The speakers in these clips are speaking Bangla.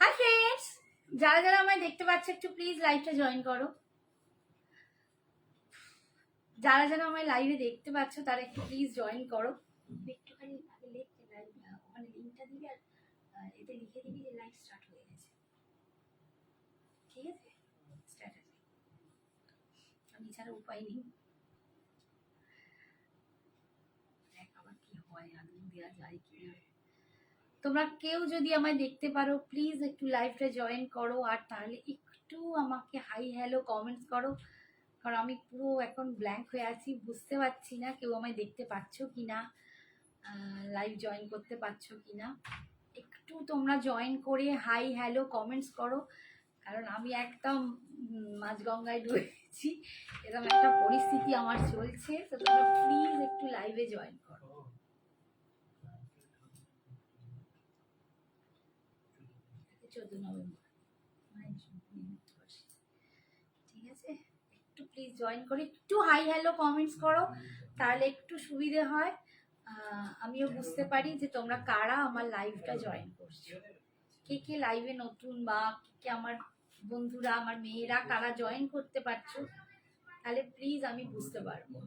হাই ফ্রেন্ডস, যারা যারা আমায় দেখতে পাচ্ছে একটু প্লিজ লাইভটা জয়েন করো। যারা যারা আমায় লাইভে দেখতে পাচ্ছ তারা একটু প্লিজ জয়েন করো। একটুখানি আগে লিখতে লাইভ ওখানে লিঙ্কটা দিবি আর এতে লিখে দিবি যে লাইভ স্টার্ট হয়ে গেছে। ঠিক আছে, স্টার্ট আছে। আমি ছাড়া উপায় নেই। দেখ আবার কি হয়, আগুন দেওয়া যায় কি না। তোমরা কেউ যদি আমায় দেখতে পারো প্লিজ একটু লাইভটা জয়েন করো, আর তাহলে একটু আমাকে হাই হ্যালো কমেন্টস করো, কারণ আমি পুরো এখন ব্ল্যাঙ্ক হয়ে আছি, বুঝতে পারছি না কেউ আমায় দেখতে পাচ্ছ কি না, লাইভ জয়েন করতে পারছো কি না। একটু তোমরা জয়েন করে হাই হ্যালো কমেন্টস করো, কারণ আমি একদম মাঝগঙ্গায় ডুবেছি, এরকম একটা পরিস্থিতি আমার চলছে। তো তোমরা প্লিজ একটু লাইভে জয়েন করো। ঠিক আছে, একটু প্লিজ জয়েন করে একটু হাই হ্যালো কমেন্টস করো, তাহলে একটু সুবিধে হয়, আমিও বুঝতে পারি যে তোমরা কারা আমার লাইভটা জয়েন করছো, কে কে লাইভে নতুন বা কে আমার বন্ধুরা আমার মেয়েরা কারা জয়েন করতে পারছো, তাহলে প্লিজ আমি বুঝতে পারবো।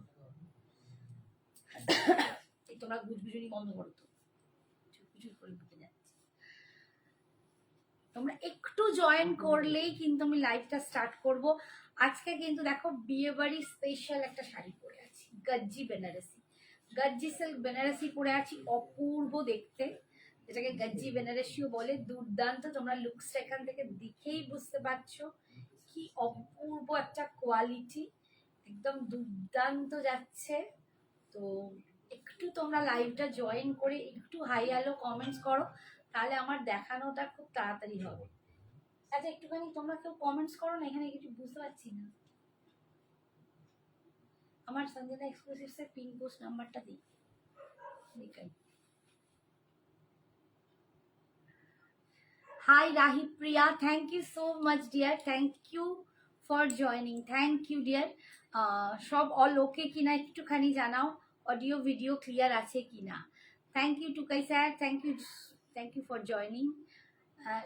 তোমরা গুজগুজুনি বন্ধ করো তো, চুপ করে বুঝে যাচ্ছে। তোমরা একটু জয়েন করলেই কিন্তু আমি লাইভটা স্টার্ট করব। আজকে কিন্তু দেখো বিয়ে বাড়ি স্পেশাল একটা শাড়ি পরে আছি, গজ্জি বেনারসি, গজ্জি সিল্ক বেনারসি পরে আছি, অপূর্ব দেখতে, যেটাকে গজ্জি বেনারসিও বলে। দুর্দান্ত, তোমরা লুকসটা এখান থেকে দেখেই বুঝতে পারছো কি অপূর্ব একটা কোয়ালিটি, একদম দুর্দান্ত যাচ্ছে। তো একটু তোমরা লাইভটা জয়েন করে একটু হাই হ্যালো কমেন্টস করো, তাহলে আমার দেখানোটা খুব তাড়াতাড়ি হবে। আচ্ছা একটুখানি তোমরা কেউ কমেন্টস করো না, এখানে কিছু বুঝতে পারছি না। আমার সঞ্জনা এক্সক্লুসিভস এর পিন পোস্ট নাম্বারটা দিই। Hi Rahi Priya, thank you so much dear, thank you for joining, thank you dear. সব অল ওকে কিনা একটুখানি জানাও, অডিও ভিডিও ক্লিয়ার আছে কিনা। Thank you Tukai sir, thank you for joining.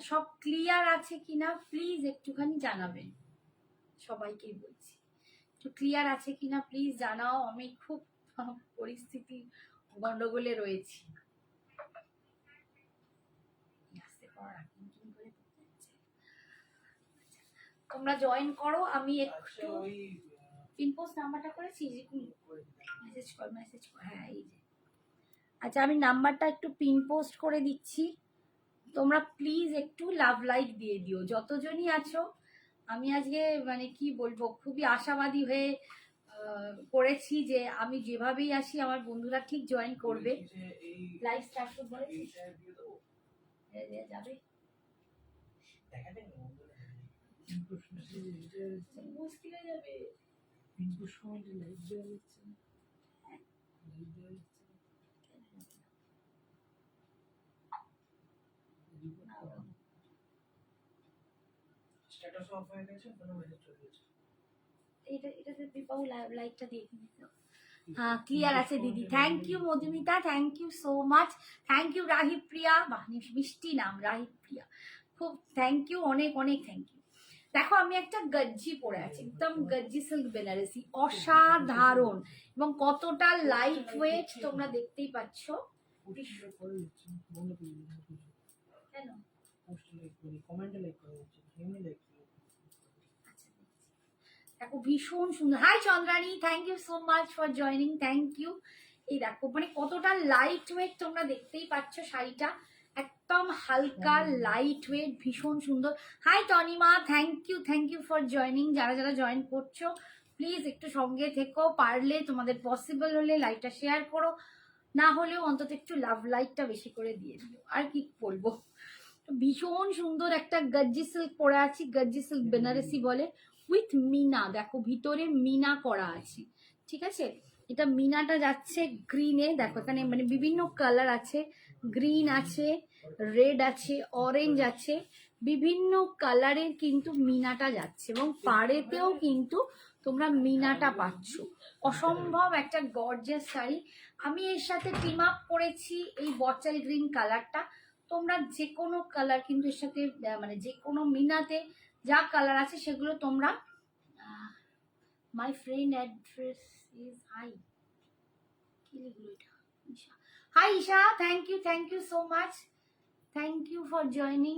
সব ক্লিয়ার আছে কিনা প্লিজ একটুখানি জানাবেন, সবাইকেই বলছি একটু ক্লিয়ার আছে কিনা প্লিজ জানাও। আমি খুব পরিস্থিতি গন্ডগোলে রয়েছি। তোমরা জয়েন করো, আমি একটু পিন পোস্ট নাম্বারটা করেছি, মেসেজ কর হ্যাঁ এই যে। আচ্ছা আমি নাম্বারটা একটু পিন পোস্ট করে দিচ্ছি, তোমরা প্লিজ একটু লাভ লাইক দিয়ে দিও যতজনই আছো। আমি আজকে মানে কি বলবো, খুবই আশাবাদী হয়ে করেছি যে আমি যেভাবেই আসি আমার বন্ধুরা ঠিক জয়েন করবে। লাইভ স্টার্ট করবো যাবে মুশকিল হয়ে যাবে। স্ট্যাটাস অফ হয়ে গেছে, কোনো মেসেজ চলে গেছে। এটাতে দীপাও লাইকটা দিয়ে দিও। হ্যাঁ ক্লিয়ার আছে দিদি, thank you Madhumita, thank you so much, thank you Rahi Priya, মিষ্টি নাম রাহি প্রিয়া, খুব থ্যাংক ইউ, অনেক অনেক থ্যাংক ইউ। দেখো আমি একটা গজ্জি পরে আছি, একদম গজ্জি সিল্ক বেনারসি, অসাধারণ এবং কতটা লাইট ওয়েট তোমরা দেখতেই পাচ্ছ। কেন দেখো ভীষণ সুন্দর। Hi Chandrani, thank you so much for joining, thank you. এই দেখো মানে কতটা লাইট ওয়েট তোমরা দেখতেই পাচ্ছ, শাড়িটা একদম হালকা লাইট ওয়েট, ভীষণ সুন্দর। Hi Tanima, thank you for joining. যারা যারা জয়েন করছো প্লিজ একটু সঙ্গে থেকো, পারলে তোমাদের পসিবল হলে লাইভটা শেয়ার করো, না হলেও অন্তত একটু লাভ লাইকটা বেশি করে দিয়ে দিও। আর কি বলবো, ভীষণ সুন্দর একটা গজ্জি সিল্ক পরে আছি, গজ্জি সিল্ক বেনারসি বলে, উইথ মিনা। দেখো ভিতরে মিনা করা আছে, ঠিক আছে। এটা মিনাটা যাচ্ছে গ্রিনে, দেখো এখানে মানে বিভিন্ন কালার আছে, গ্রিন আছে, রেড আছে, অরেঞ্জ আছে, বিভিন্ন কালারের কিন্তু মিনাটা যাচ্ছে এবং পাড়েতেও কিন্তু তোমরা মিনাটা পাচ্ছ। অসম্ভব একটা গর্জিয়াস শাড়ি। আমি এর সাথে টিম আপ করেছি এই বটল গ্রিন কালারটা। তোমরা যে কোনো কালার কিন্তু এর সাথে মানে যে কোনো মিনাতে যা কালার আছে সেগুলো তোমরা my friend address is hi কি লিখলো এটা Isha. Hi Isha, thank you so much, thank you for joining,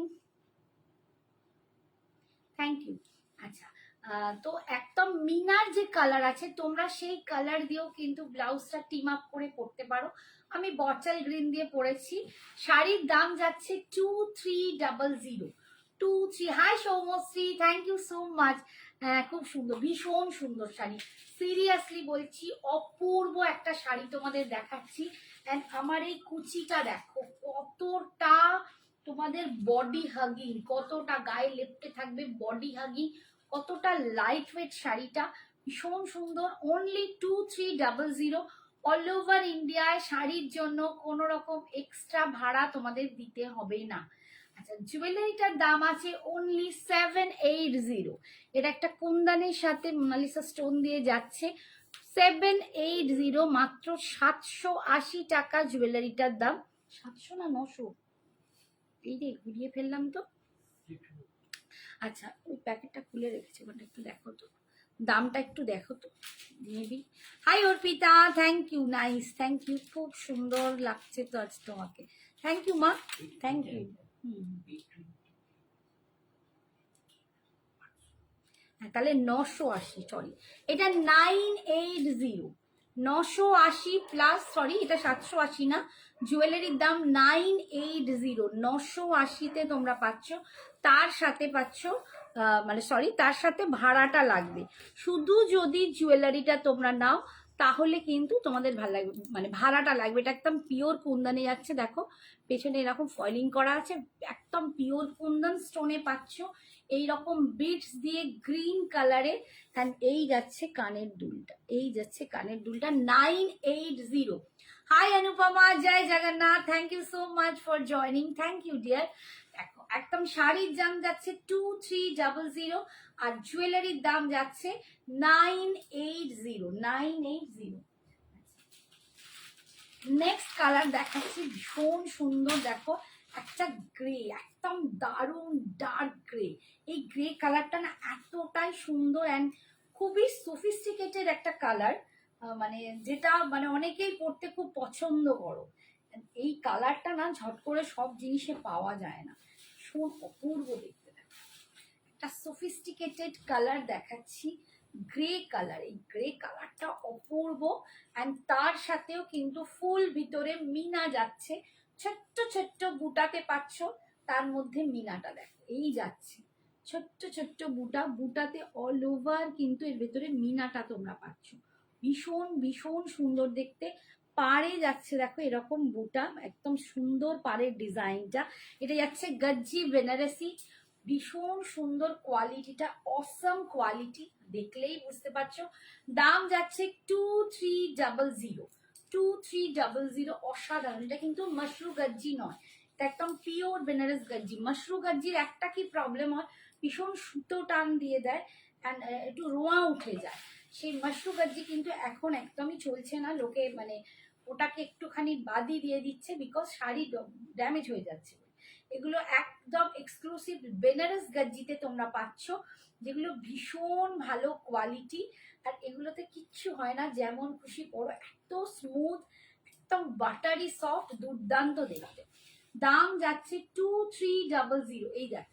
thank you. আচ্ছা, তো একদম মিনার যে কালার আছে তোমরা সেই কালার দিয়েও কিন্তু ব্লাউজটা টিম আপ করে পরতে পারো। আমি বটল গ্রিন দিয়ে পরেছি। শাড়ির দাম যাচ্ছে 2300 23। Hi Soumashree, thank you so much. খুব সুন্দর, ভীষণ সুন্দর শাড়ি, সিরিয়াসলি বলছি অপূর্ব একটা শাড়ি তোমাদের দেখাচ্ছি। অ্যান্ড আমার এই কুচিটা দেখো কতটা তোমাদের বডি হাগিং, কতটা গায়ে লেপটে থাকবে বডি হাগিং, কতটা লাইট ওয়েট শাড়িটা, ভীষণ সুন্দর। অনলি 2300। অল ওভার ইন্ডিয়ায় শাড়ির জন্য কোনো রকম এক্সট্রা ভাড়া তোমাদের দিতে হবে না। আচ্ছা, জুয়েলারিটার দাম আছে অনলি 780। এটা একটা কুন্দনের সাথে মোনালিসা স্টোন দিয়ে যাচ্ছে 780, মাত্র 780 টাকা জুয়েলারিটার দাম। 700 না 900, এই রে ঘুরিয়ে ফেললাম তো। আচ্ছা, ওই প্যাকেটটা খুলে রেখেছি, ওটা একটু দেখো তো, দামটা একটু দেখো তো maybe. Hi Arpita, thank you, nice, thank you, খুব সুন্দর লাগছে তো আজ তোমাকে, থ্যাংক ইউ মা, থ্যাংক ইউ। তাহলে 980, সরি এটা 980, 980 প্লাস, সরি এটা 780 না, জুয়েলারির দাম 980, 980-তে তোমরা পাচ্ছ। তার সাথে পাচ্ছ মানে সরি তার সাথে ভাড়াটা লাগবে। শুধু যদি জুয়েলারিটা তোমরা নাও তাহলে কিন্তু তোমাদের ভালো লাগবে, মানে ভাড়াটা লাগবে। এটা একদম পিওর কুন্দনে যাচ্ছে, দেখো পেছনে এরকম ফয়েলিং করা আছে, একদম পিওর কুন্দন স্টোনে পাচ্ছ, এইরকম বিটস দিয়ে গ্রিন কালারে। অ্যান্ড এই যাচ্ছে কানের দুলটা, এই যাচ্ছে কানের দুলটা 980। হাই অনুপমা, জয় Jagannath, thank you so much for joining, thank you dear. দেখো একদম শাড়ির দাম যাচ্ছে 2300 আর জুয়েলারির দাম যাচ্ছে 980। নেক্সট কালার দেখাচ্ছি, ভীষণ সুন্দর, দেখো একটা গ্রে, একদম দারুণ ডার্ক গ্রে। এই গ্রে কালারটা না এতটাই সুন্দর অ্যান্ড খুবই সফিস্টিকেটেড একটা কালার, মানে যেটা মানে অনেকেই পড়তে খুব পছন্দ করো। এই কালারটা না ঝট করে সব জিনিসে পাওয়া যায় না, ভীষণ অপূর্ব দেখতে। একটা সফিস্টিকেটেড কালার দেখাচ্ছি, গ্রে কালার। এই গ্রে কালারটা অপূর্ব অ্যান্ড তার সাথেও কিন্তু ফুল ভিতরে মিনা যাচ্ছে, ছোট্ট ছোট্ট বুটাতে পাচ্ছ, তার মধ্যে মিনাটা দেখো এই যাচ্ছে ছোট্ট ছোট্ট বুটা, বুটাতে অল ওভার কিন্তু এর ভেতরে মিনাটা তোমরা পাচ্ছ, ভীষণ ভীষণ সুন্দর দেখতে। পাড়ে যাচ্ছে দেখো এরকম বুটা, একদম সুন্দর পাড়ের ডিজাইনটা। এটা যাচ্ছে গজ্জি বেনারসি, ভীষণ সুন্দর কোয়ালিটিটা, অসম কোয়ালিটি, দেখলেই বুঝতে পারছো। দাম যাচ্ছে 2300, অসাধারণ। এটা কিন্তু মাশরু গজ্জি নয়, এটা একদম পিওর বেনারস গজ্জি। মাশরু গজ্জির একটা কি প্রবলেম হয়, ভীষণ সুতো টান দিয়ে দেয় অ্যান্ড একটু রোঁয়া উঠে যায়। সেই মাশরু গজ্জি কিন্তু এখন একদমই চলছে না, লোকে মানে ওটাকে একটুখানি বাদই দিয়ে দিচ্ছে বিকজ শাড়ি ড্যামেজ হয়ে যাচ্ছে। এগুলো একদম এক্সক্লুসিভ বেনারস গজ্জিতে তোমরা পাচ্ছ, যেগুলো ভীষণ ভালো কোয়ালিটি। আর এগুলোতে কিচ্ছু হয় না, যেমন খুশি পরো, এত স্মুথ, একদম বাটারি সফট, দুর্দান্ত দেখতে। দাম যাচ্ছে 2300। এই দেখো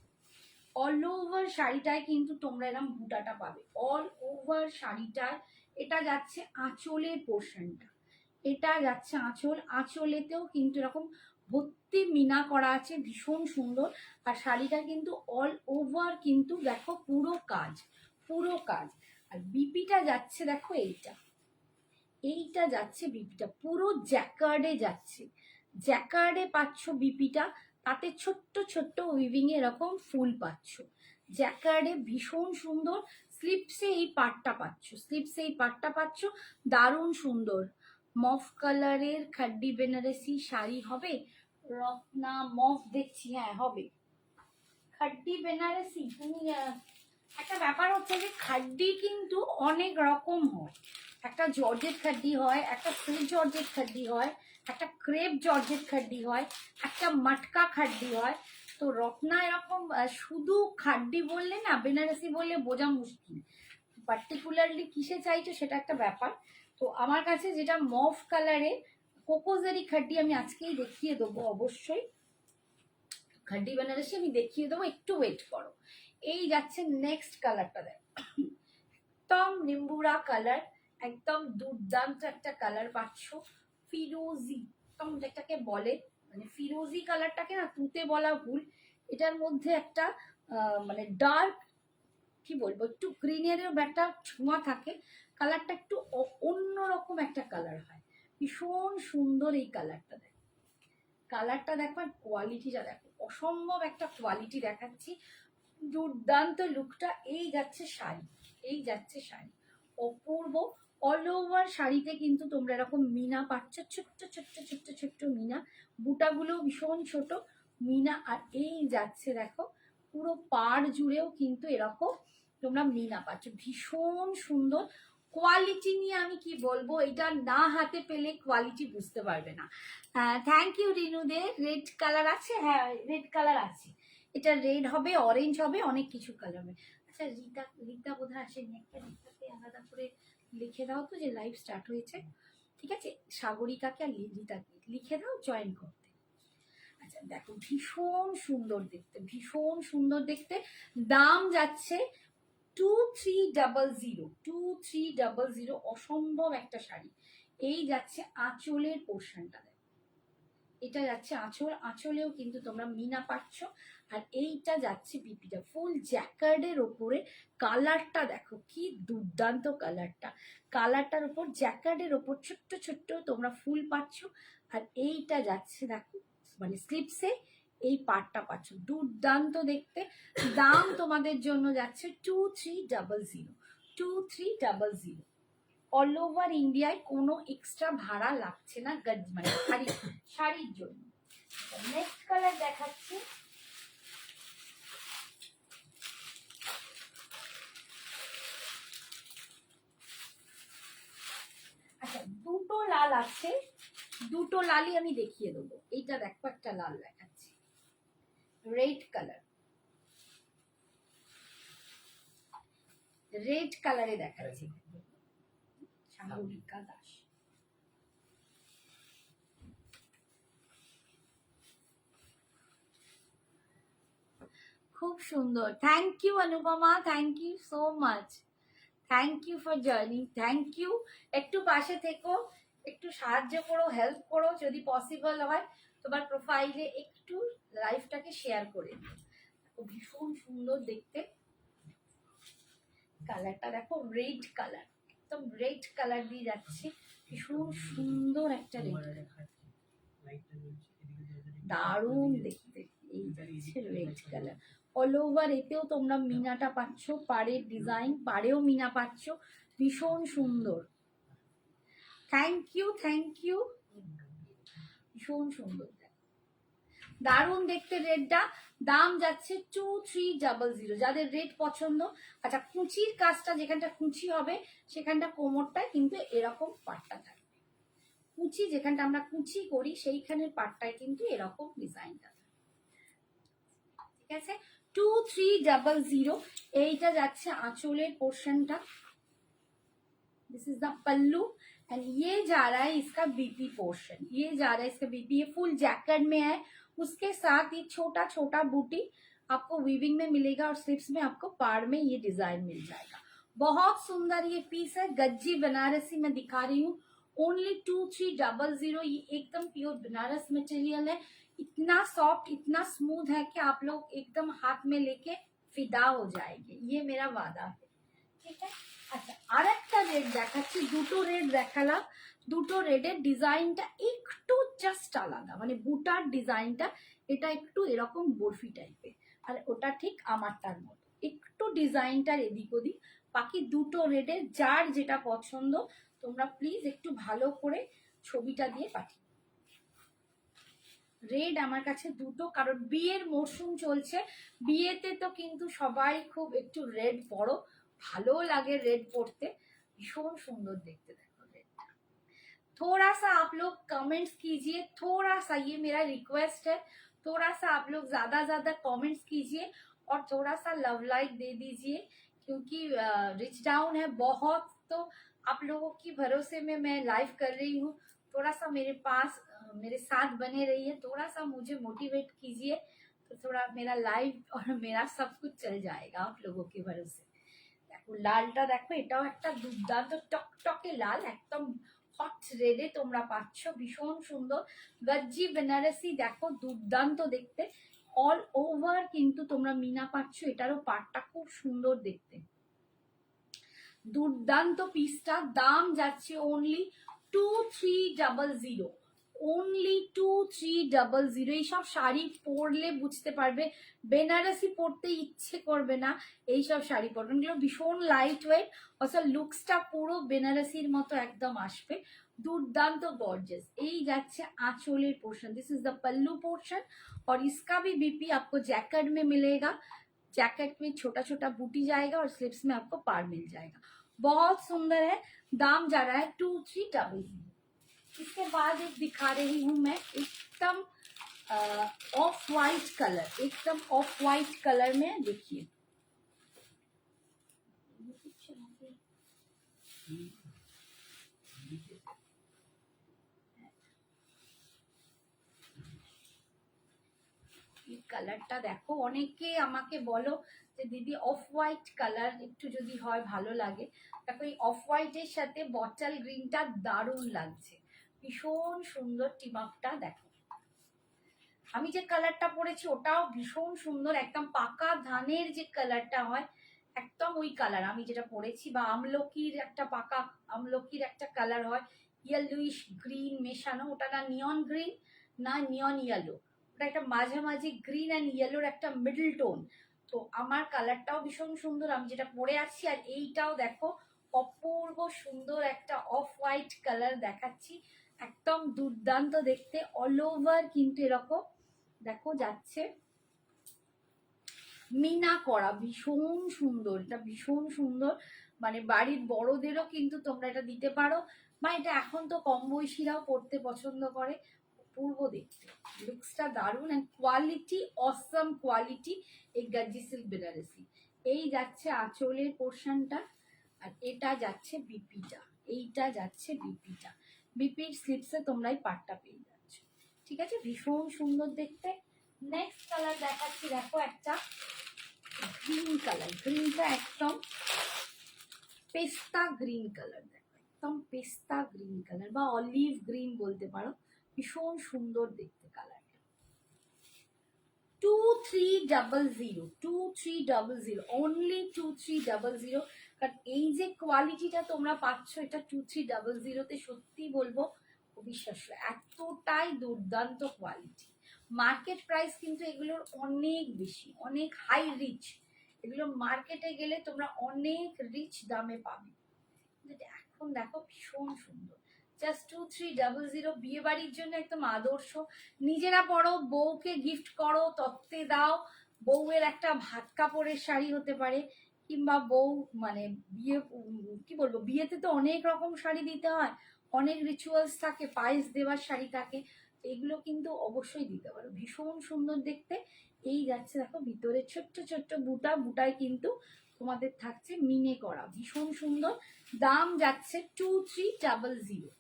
অল ওভার শাড়িটায় কিন্তু তোমরা এরকম বুটাটা পাবে, অল ওভার শাড়িটায়। এটা যাচ্ছে আঁচলের পোর্শনটা, এটা যাচ্ছে আঁচল, আঁচলেতেও কিন্তু এরকম ভর্তি মিনা করা আছে, ভীষণ সুন্দর। আর শাড়িটা কিন্তু অল ওভার কিন্তু দেখো পুরো কাজ, পুরো কাজ। আর বিপিটা যাচ্ছে দেখো এইটা, এইটা যাচ্ছে বিপিটা পুরো জ্যাকার্ডে যাচ্ছে, জ্যাকার্ডে পাচ্ছ বিপিটা, তাতে ছোট্ট ছোট্ট উইভিং এ এরকম ফুল পাচ্ছ, জ্যাকার্ডে ভীষণ সুন্দর। স্লিপসে এই পাটটা পাচ্ছ, স্লিপসে এই পাটটা পাচ্ছ, দারুণ সুন্দর। মফ কালারের খাড্ডি বেনারসি শাড়ি হবে, রত্না মফ দেখছি, হ্যাঁ হবে। খাড্ডি বেনারসি তুমি একটা ব্যাপার হচ্ছে যে খাড্ডি কিন্তু অনেক রকম হয়। একটা জর্জেট খাড্ডি হয়, একটা সিল্ক জর্জেট খাড্ডি হয়, একটা ক্রেপ জর্জেট খাড্ডি হয়, একটা মটকা খাড্ডি হয়। তো রত্না এরকম শুধু খাড্ডি বললে না, বেনারসি বললে বোঝা মুশকিল, পার্টিকুলারলি কিসে চাইছো সেটা একটা ব্যাপার। তো আমার কাছে যেটা মফ কালারে কোকোজারি খাড্ডি আমি আজকেই দেখিয়ে দেবো, অবশ্যই খাড্ডি বেনারসি আমি দেখিয়ে দেবো, একটু ওয়েট করো। এই যাচ্ছে নেক্সট কালারটা, দেখ একদম নিম্বুরা কালার, একদম দুর্দান্ত একটা কালার পাচ্ছ, ফিরোজি একদম যেটাকে বলে, মানে ফিরোজি কালারটাকে না তুতে বলা ভুল, এটার মধ্যে একটা মানে ডার্ক কি বলবো একটু গ্রিনেরও একটা ছোঁয়া থাকে, কালারটা একটু অন্যরকম একটা কালার হয়, ভীষণ সুন্দর এই কালারটা। দেখ কালারটা দেখো, আর কোয়ালিটিটা দেখো, অসম্ভব একটা কোয়ালিটি দেখাচ্ছি, দুর্দান্ত লুকটা। এই যাচ্ছে শাড়ি, এই যাচ্ছে শাড়ি, অপূর্ব। অল ওভার শাড়িতে কিন্তু তোমরা এরকম মিনা পাচ্ছ, ছোট্ট ছোট্ট ছোট্ট ছোট্ট মিনা, বুটাগুলো ভীষণ ছোট মিনা। আর এই যাচ্ছে দেখো পুরো পাড় জুড়েও কিন্তু এরকম তোমরা মিনা পাচ্ছ, ভীষণ সুন্দর। কোয়ালিটি নিয়ে আমি কি বলবো, এটা না হাতে পেলে কোয়ালিটি বুঝতে পারবে না। থ্যাংক ইউ রিনুদের। রেড কালার আছে? হ্যাঁ রেড কালার আছে, এটা রেড হবে, অরেঞ্জ হবে, অনেক কিছু কালার হবে। আচ্ছা রিতা, রিতা বোধহয় আসেনি, একটা রিতাকে আলাদা করে লিখে দাও তো যে লাইভ স্টার্ট হয়েছে, ঠিক আছে? সাগরিকাকে আর রিতাকে লিখে দাও জয়েন করতে। আচ্ছা দেখো ভীষণ সুন্দর দেখতে, ভীষণ সুন্দর দেখতে। দাম যাচ্ছে 2300, 2300, অসম্ভব একটা শাড়ি। এই যাচ্ছে আঁচলের পোর্শনটা, এটা যাচ্ছে আঁচল, আঁচলেও কিন্তু তোমরা মিনা পাচ্ছ। আর এইটা যাচ্ছে বিপিটা ফুল জ্যাকার্ডের ওপরে, কালারটা দেখো কি দুর্দান্ত কালারটা, কালারটার ওপর জ্যাকার্ডের ওপর ছোট্ট ছোট্ট তোমরা ফুল পাচ্ছ। আর এইটা যাচ্ছে দেখো মানে স্লিপসে এই পার্টটা পাচ্ছ, দুর্দান্ত দেখতে। দাম তোমাদের জন্য যাচ্ছে 2300, 2300। অল ওভার ইন্ডিয়ায় কোনো এক্সট্রা ভাড়া লাগছে না, মানে শাড়ির জন্য। নেক্সট কালার দেখাচ্ছি, আচ্ছা দুটো লাল আছে, দুটো লালই আমি দেখিয়ে দেবো। এইটা দেখো একটা লাল দেখাচ্ছি, রেড কালার, রেড কালারে দেখাচ্ছি, সাগরিকা দাস। খুব সুন্দর, thank you Anupama, thank you so much, thank you for journey, thank you. একটু পাশে থেকো, একটু সাহায্য করো, হেল্প করো, যদি পসিবল হয় তোমার প্রোফাইলে একটু লাইফটাকে শেয়ার করে দিও। ভীষণ সুন্দর দেখতে, কালারটা দেখো রেড কালার, একদম রেড কালার দিয়ে যাচ্ছে, ভীষণ সুন্দর একটা রেড, দারুণ দেখতে। এই যাচ্ছে রেড কালার, অল ওভার এতেও তোমরা মিনাটা পাচ্ছ, পাড়ের ডিজাইন, পাড়েও মিনা পাচ্ছ, ভীষণ সুন্দর। থ্যাংক ইউ, থ্যাংক ইউ, ভীষণ সুন্দর, দারুণ দেখতে রেডটা। দাম যাচ্ছে 2300, যাদের রেড পছন্দ। আচ্ছা কুচির কাজটা, যেখানটা কুচি হবে সেখানটা কোমরটা কিন্তু এরকম পাটটা থাকবে, কুচি যেখানটা আমরা কুচি করি সেইখানের পাটটায় কিন্তু এরকম ডিজাইনটা থাকবে, ঠিক আছে? 2300। এইটা যাচ্ছে আঁচলের পোর্শনটা, this is the pallu and ये जा रहा है इसका बीपी पोर्शन, ये जा रहा है इसका बीपी, ये फुल जैकेट में है, उसके साथ ये छोटा छोटा बूटी आपको वीविंग में मिलेगा और स्लिप्स में आपको पाड़ में ये डिजाइन मिल जाएगा। बहुत सुंदर ये पीस है, गज्जी बनारसी में दिखा रही हूँ, ओनली 2300। ये एकदम प्योर बनारस मटेरियल है, इतना सॉफ्ट, इतना स्मूथ है कि आप लोग एकदम हाथ में लेके फिदा हो जाएंगे, ये मेरा वादा है, ठीक है? আচ্ছা আর একটা রেড দেখাচ্ছি, দুটো রেড দেখালাম, দুটো রেডের ডিজাইনটা একটু জাস্ট আলাদা, মানে বুটার ডিজাইনটা এটা একটু এরকম বরফি টাইপের, আর ওটা ঠিক আমারটার মতো একটু ডিজাইনটার এদিক ওদিক। বাকি দুটো রেডের যার যেটা পছন্দ তোমরা প্লিজ একটু ভালো করে ছবিটা দিয়ে পাঠিয়ে। রেড আমার কাছে দুটো, কারণ বিয়ের মরশুম চলছে, বিয়েতে তো কিন্তু সবাই খুব একটু রেড পরো, ভালো লাগে রেড পরতে, ভীষণ সুন্দর দেখতে। দেখো রেডটা, थोड़ा सा आप लोग कमेंट्स कीजिए, थोड़ा सा, ये मेरा रिक्वेस्ट है, थोड़ा सा आप लोग ज्यादा कमेंट्स कीजिए और थोड़ा सा लव लाइक दे दीजिए, क्योंकि रिच डाउन है बहुत, तो आप लोगों की भरोसे में मैं लाइव कर रही हूँ। थोड़ा सा मेरे पास मेरे साथ बने रहिए, थोड़ा सा मुझे मोटिवेट कीजिए, तो थोड़ा मेरा लाइव और मेरा सब कुछ चल जाएगा आप लोगों के भरोसे। দেখো লালটা, দেখো এটাও একটা দুর্দান্ত টকটকে লাল, একদম হট রেডে তোমরা পাচ্ছ, ভীষণ সুন্দর গজ্জি বেনারসি, দেখো দুর্দান্ত দেখতে, অল ওভার কিন্তু তোমরা মিনা পাচ্ছ, এটারও পাটটা খুব সুন্দর দেখতে, দুর্দান্ত পিসটা। দাম যাচ্ছে অনলি 2300, অনলি 2300। এইসব শাড়ি পরলে বুঝতে পারবে বেনারসি পরতে ইচ্ছে করবে না, এইসব শাড়ি পরবেন, এগুলো ভীষণ লাইট ওয়েট, অর্থাৎ লুকসটা পুরো বেনারসির মতো একদম আসবে, দুর্দান্ত गॉर्जियस। এই যাচ্ছে आंचलेर portion, this is the pallu portion और इसका भी बीपी आपको जैकेट में मिलेगा, जैकेट में छोटा छोटा बूटी जाएगा और स्लिप्स में आपको पार मिल जाएगा, बहुत सुंदर है। दाम जा रहा है 2300। इसके बाद एक दिखा रही हूँ मैं, एकदम ऑफ वाइट कलर, एकदम ऑफ वाइट कलर में, देखिए কালারটা দেখো, অনেকে আমাকে বলো যে দিদি অফ হোয়াইট কালার একটু যদি হয় ভালো লাগে, দেখো এই অফ হোয়াইটের সাথে বটল গ্রিনটা দারুণ লাগছে, ভীষণ সুন্দর টিম আপটা। দেখো আমি যে কালারটা পরেছি ওটাও ভীষণ সুন্দর, একদম পাকা ধানের যে কালারটা হয় একদম ওই কালার আমি যেটা পরেছি, বা আমলকির একটা পাকা আমলকির একটা কালার হয়, ইয়েলোইশ গ্রিন মেশানো, ওটা না নিয়ন গ্রিন না নিয়ন ইয়েলো, ওটা একটা মাঝামাঝি গ্রিন অ্যান্ড ইয়েলোর একটা মিডল টোন। তো আমার কালারটাও ভীষণ সুন্দর আমি যেটা পরে আছি, আর এইটাও দেখো অপূর্ব সুন্দর একটা অফ হোয়াইট কালার দেখাচ্ছি, একদম দুর্দান্ত দেখতে, অল ওভার কিন্তু এরকম দেখো যাচ্ছে মিনা করা, ভীষণ সুন্দর, এটা ভীষণ সুন্দর, মানে বাড়ির বড়দেরও কিন্তু তোমরা এটা দিতে পারো, বা এটা এখন তো কম বয়সীরাও পড়তে পছন্দ করে, পূর্ব দেখতে লুকসটা দারুণ, এন্ড কোয়ালিটি অসম কোয়ালিটি, এই গজ্জি সিল্ক বেনারসি। এই যাচ্ছে আঁচলের পোর্শনটা, আর এটা যাচ্ছে বিপিটা, এইটা যাচ্ছে বিপিটা, বিপির স্লিপসে তোমরা এই পাটটা পেয়ে যাচ্ছ, ঠিক আছে, ভীষণ সুন্দর দেখতে। নেক্সট কালার দেখাচ্ছি, দেখো একটা গ্রিন কালার, গ্রিনটা একদম পেস্তা গ্রিন কালার, দেখো একদম পেস্তা গ্রিন কালার বা অলিভ গ্রিন বলতে পারো, ভীষণ সুন্দর দেখতে কালারটা। 2300, অনলি 2300, কারণ এই যে কোয়ালিটিটা তোমরা পাচ্ছ এটা 2300-তে সত্যি বলবো অবিশ্বাস্য, এতটাই দুর্দান্ত কোয়ালিটি। মার্কেট প্রাইস কিন্তু এগুলোর অনেক বেশি, অনেক হাই রিচ, এগুলো মার্কেটে গেলে তোমরা অনেক রিচ দামে পাবে, এখন দেখো ভীষণ সুন্দর, জাস্ট 2300, বিয়ে বাড়ির জন্য একদম আদর্শ, নিজেরা পরো, বউকে গিফট করো, তত্ত্বে দাও, বউয়ের একটা ভাত কাপড়ের শাড়ি হতে পারে, কিংবা বউ মানে বিয়ে কি বলবো, বিয়েতে তো অনেক রকম শাড়ি দিতে হয়, অনেক রিচুয়ালস থাকে, পায়েস দেওয়ার শাড়ি থাকে, এগুলো কিন্তু অবশ্যই দিতে পারো, ভীষণ সুন্দর দেখতে। এই যাচ্ছে দেখো ভিতরে ছোট্ট ছোট্ট বুটা, বুটায় কিন্তু তোমাদের থাকছে মিনে করা, ভীষণ সুন্দর। দাম যাচ্ছে 2300,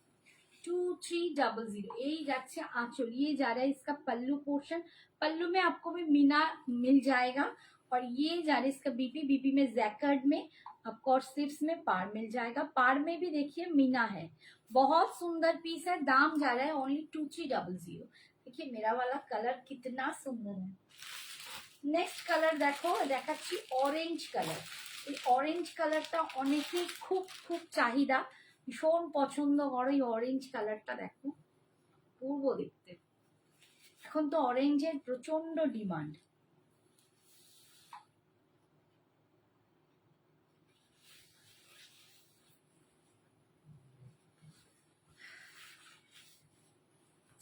2300। এই যাচ্ছে आंचल, ये जा रहा है इसका पल्लू पोर्शन, पल्लू में आपको भी मीना मिल जाएगा, और ये जा रहा है इसका बीपी, बीपी में जैकेट में आपको और स्लीव्स में पार मिल जाएगा, पार में भी देखिए मीना है, बहुत सुंदर पीस है। दाम जा रहा है ओनली 2300। देखिए मेरा वाला कलर कितना सुंदर है। नेक्स्ट कलर देखो, দেখাচ্ছি অরেঞ্জ কালার, এই অরেঞ্জ কালারটা অনেকেই খুব খুব চাহিদা, ভীষণ পছন্দ করো এই অরেঞ্জ কালারটা, দেখো পূর্ব দেখতে, এখন তো অরেঞ্জের প্রচন্ড ডিমান্ড।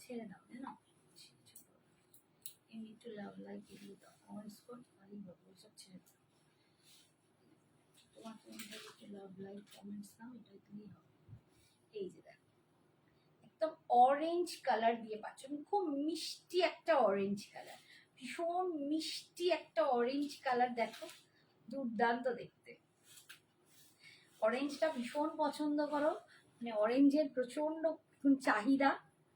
ছেড়ে দাও না, একটু লাভ লাইক এগিয়ে দাও, কমেন্টস কর, ভালো হবে সব ছেড়ে দাও। তোমার একটু লাভ লাইক কমেন্টস নাও, এটাই তুমি হবে। এই যে দেখো একদম অরেঞ্জ কালার দিয়ে পাচ্ছ, খুব মিষ্টি একটা অরেঞ্জ কালার, ভীষণ মিষ্টি একটা অরেঞ্জ কালার, দেখো দুর্দান্ত দেখতে। অরেঞ্জটা ভীষণ পছন্দ করো, মানে অরেঞ্জের প্রচন্ড চাহিদা,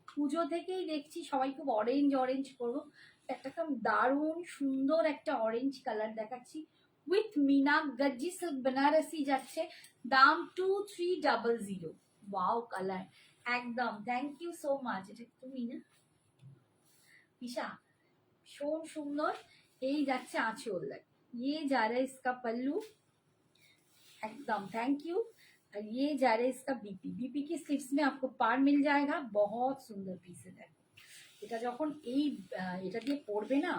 পুজো থেকেই দেখছি সবাই খুব অরেঞ্জ অরেঞ্জ করবো। একটা দারুণ সুন্দর একটা অরেঞ্জ কালার দেখাচ্ছি উইথ মিনা গজ্জি সিল্ক বেনারসি, যাচ্ছে দাম 2300। ওয়াও কালার একদম, থ্যাংক ইউ সো মাচ। এটা তুমি না ঈশা, ভীষণ সুন্দর। এই যাচ্ছে आंचल, ये जा रहा है इसका पल्लू, एकदम थैंक यू। और ये जा रहा है इसका बीपी, बीपी की स्लीव्स में आपको पार मिल जाएगा, बहुत सुंदर पीस है। देखो এটা যখন এটা দিয়ে পরবে না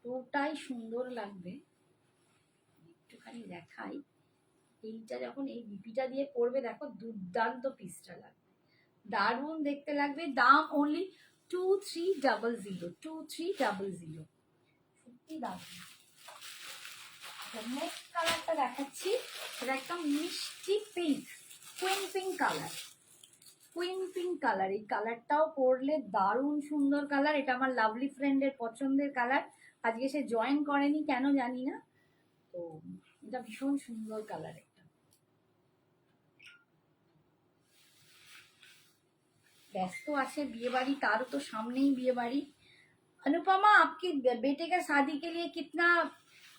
এতটাই সুন্দর লাগবে, একটুখানি দেখাই। এইটা যখন এই বিপিটা দিয়ে পরবে দেখো দুর্দান্ত পিসটা লাগবে, দারুণ দেখতে লাগবে। দাম অনলি 2300, 2300, সত্যি দারুণ। নেক্সট কালারটা দেখাচ্ছি, এটা একদম মিষ্টি pink, queen pink colour, queen pink colour. এই কালারটাও পরলে দারুণ সুন্দর কালার, এটা আমার লাভলি ফ্রেন্ডের পছন্দের কালার, আজকে সে জয়েন করেনি কেন জানি না, তো এটা ভীষণ সুন্দর কালার। একটা ব্যস্ত আছে বিয়ে বাড়ি, তারও তো সামনেই বিয়ে বাড়ি। अनुपमा आपके बेटे का शादी के लिए कितना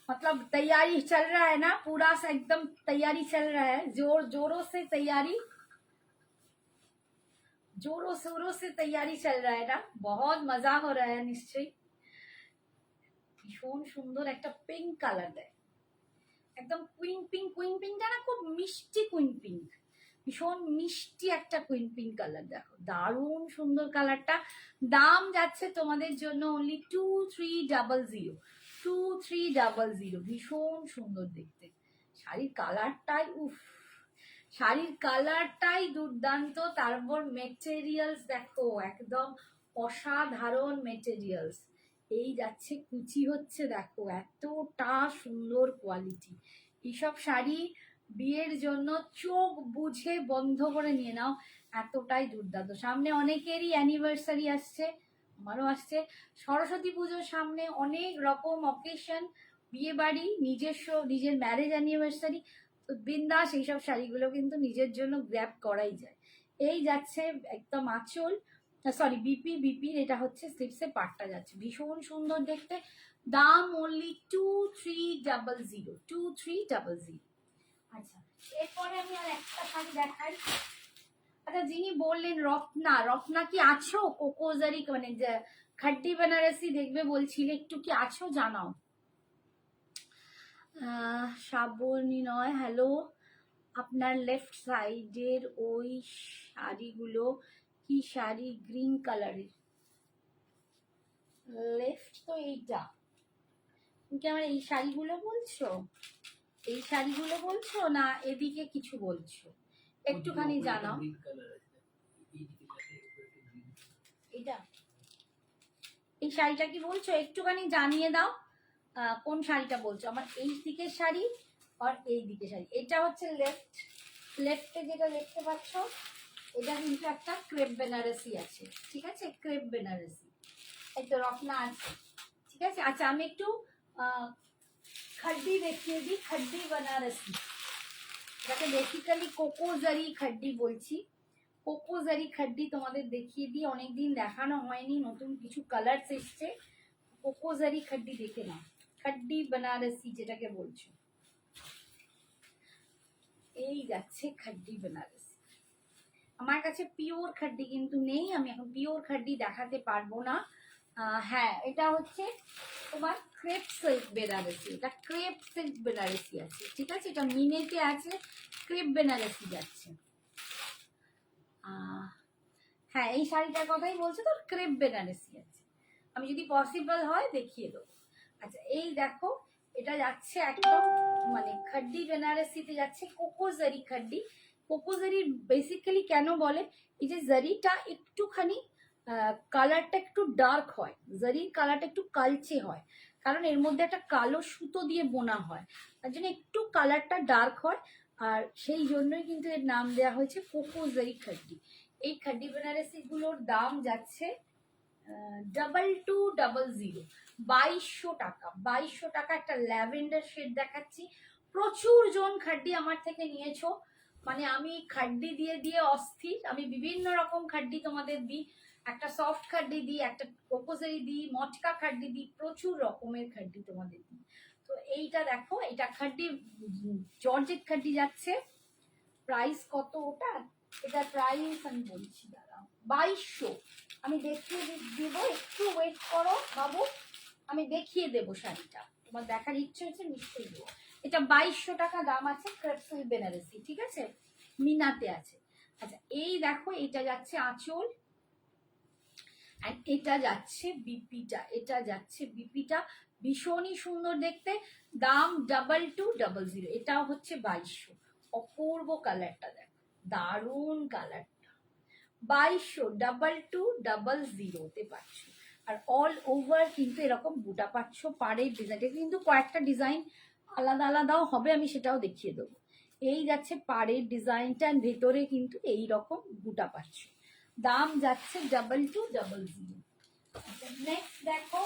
मतलब तैयारी चल रहा है ना, पूरा सा एकदम तैयारी चल रहा है, जोरों से तैयारी, जोरों शोरों से तैयारी चल रहा है ना, बहुत मजा हो रहा है निश्चय। ভীষণ সুন্দর একটা পিঙ্ক কালার দেয়, একদম কুইন পিঙ্ক, কুইন পিঙ্কটা না খুব মিষ্টি কুইন পিঙ্ক, ভীষণ মিষ্টি একটা কুইন পিঙ্ক কালার, দেখো দারুণ সুন্দর কালারটা। দাম যাচ্ছে তোমাদের জন্য অনলি 2300, 2300, ভীষণ সুন্দর দেখতে। শাড়ির কালারটাই উফ, শাড়ির কালারটাই দুর্দান্ত, তারপর মেটেরিয়ালস দেখো একদম অসাধারণ মেটেরিয়ালস। এই যাচ্ছে কুচি হচ্ছে, দেখো এতটা সুন্দর কোয়ালিটি। এইসব শাড়ি বিয়ের জন্য চোখ বুঝে বন্ধ করে নিয়ে নাও, এতটাই দুর্দান্ত। সামনে অনেকেরই অ্যানিভার্সারি আসছে, আমারও আসছে, সরস্বতী পুজোর সামনে অনেক রকম অকেশন, বিয়ে বাড়ি, নিজের ম্যারেজ অ্যানিভার্সারি, তো বিন্দাস এইসব শাড়িগুলো কিন্তু নিজের জন্য গ্র্যাব করাই যায়। এই যাচ্ছে একদম আঁচল, সরি বিপি, বিপির এটা হচ্ছে স্লিপসে পাটটা যাচ্ছে, ভীষণ সুন্দর দেখতে। দাম অনলি 2300, 2300। আচ্ছা এরপরে আমি আর একটা শাড়ি দেখাই। আচ্ছা যিনি বললেন রত্না, রত্না কি আছো? কোকোজারি মানে খাড্ডি বেনারসি দেখবে বলছিলে, একটু কি আছো জানাও। শ্রাবণী নয়, হ্যালো, আপনার লেফট সাইডের ওই শাড়িগুলো কি শাড়ি? গ্রিন কালারের লেফট তো এইটা, তুমি কি আমার এই শাড়িগুলো বলছো? এই শাড়িগুলো বলছো না এদিকে কিছু বলছো? একটুখানি জানাও। এটা এই শাড়িটা কি বলছো? একটুখানি জানিয়ে দাও কোন শাড়িটা বলছো। আমার এই দিকের শাড়ি আর এই দিকের শাড়ি, এটা হচ্ছে লেফটে যেটা দেখতে পাচ্ছ, এটা কিন্তু একটা ক্রেপ বেনারসি আছে, ঠিক আছে, ক্রেপ বেনারসি, এই তো রত্না আছে, ঠিক আছে। আচ্ছা আমি একটু खड्डी দেখিয়ে দিই, खड्डी বেনারসি, যাকে বেসিক্যালি কোকোজারি खड्डी বলছি। কোকোজারি खड्डी তোমাদের দেখিয়ে দিই, অনেকদিন দেখানো হয়নি, নতুন কিছু কালারস এসছে। কোকোজারি खड्डी দেখে নাও, खड्डी বেনারসি যেটাকে বলছো, এই যাচ্ছে खड्डी বেনারসি। আমার কাছে পিওর खड्डी কিন্তু নেই, আমি এখন পিওর खड्डी দেখাতে পারবো না। হ্যাঁ এটা হচ্ছে তোমার ক্রেপ সিল্ক বেনারসি, এটা ক্রেপ সিল্ক বেনারসি আছে, ঠিক আছে, এটা মিনেতে আছে, ক্রেপ বেনারসি যাচ্ছে। হ্যাঁ এই শাড়িটার কথাই বলছো তো, ক্রেপ বেনারসি আছে, আমি যদি পসিবল হয় দেখিয়ে দেবো। আচ্ছা এই দেখো এটা যাচ্ছে একদম মানে खड्डी বেনারসিতে যাচ্ছে, কোকোজারি खड्डी। কোকোজারি বেসিক্যালি কেন বলে, এই যে জারিটা একটুখানি কালারটা একটু ডার্ক হয়, জারির কালারটা একটু কালচে হয়, কারণ এর মধ্যে একটা কালো সুতো দিয়ে বোনা হয়, তার জন্য একটু কালারটা ডার্ক হয়। আর সেই জন্যই কিন্তু এর নাম দেওয়া হয়েছে কোকো জারি খাড্ডি। এই খাড্ডি বেনারসি গুলোর দাম যাচ্ছে 2200, 2200 টাকা। 2200 টাকা একটা ল্যাভেন্ডার শেড দেখাচ্ছি। প্রচুর জন খাড্ডি আমার থেকে নিয়েছো, মানে আমি খাড্ডি দিয়ে দিয়ে অস্থির। আমি বিভিন্ন রকম খাড্ডি তোমাদের দিই, একটা সফট খাড্ডি দিই, একটা কোকোজারি দিই, মটকা খাড্ডি দিই, প্রচুর রকমের খাড্ডি তোমাদের দিই। তো এইটা দেখো, এটা খাড্ডি জর্জেট খাড্ডি যাচ্ছে। প্রাইস কত ওটা? এটা প্রাইস আমি বলছি, দাঁড়াও, 2200। আমি দেখিয়ে দেবো, একটু ওয়েট করো বাবু, আমি দেখিয়ে দেবো শাড়িটা। তোমার দেখার ইচ্ছে হচ্ছে, নিশ্চয়ই দেবো। এটা 2200 টাকা দাম আছে, ক্রেপ সিল্ক বেনারসি, ঠিক আছে, মিনাতে আছে। আচ্ছা, এই দেখো, এটা যাচ্ছে আঁচল, আর এটা যাচ্ছে বিপিটা। এটা যাচ্ছে বিপিটা, ভীষণই সুন্দর দেখতে। দাম 2200। এটাও হচ্ছে 2200। অপূর্ব কালারটা দেখো, দারুণ কালারটা। 2200 পাচ্ছ। আর অল ওভার কিন্তু এরকম বুটা পাচ্ছ, পাড়ের ডিজাইন কিন্তু কয়েকটা ডিজাইন আলাদা আলাদাও হবে, আমি সেটাও দেখিয়ে দেবো। এই যাচ্ছে পাড়ের ডিজাইনটা, ভেতরে কিন্তু এই রকম বুটা পাচ্ছ। দাম যাচ্ছে 2200। নেক্সট দেখো,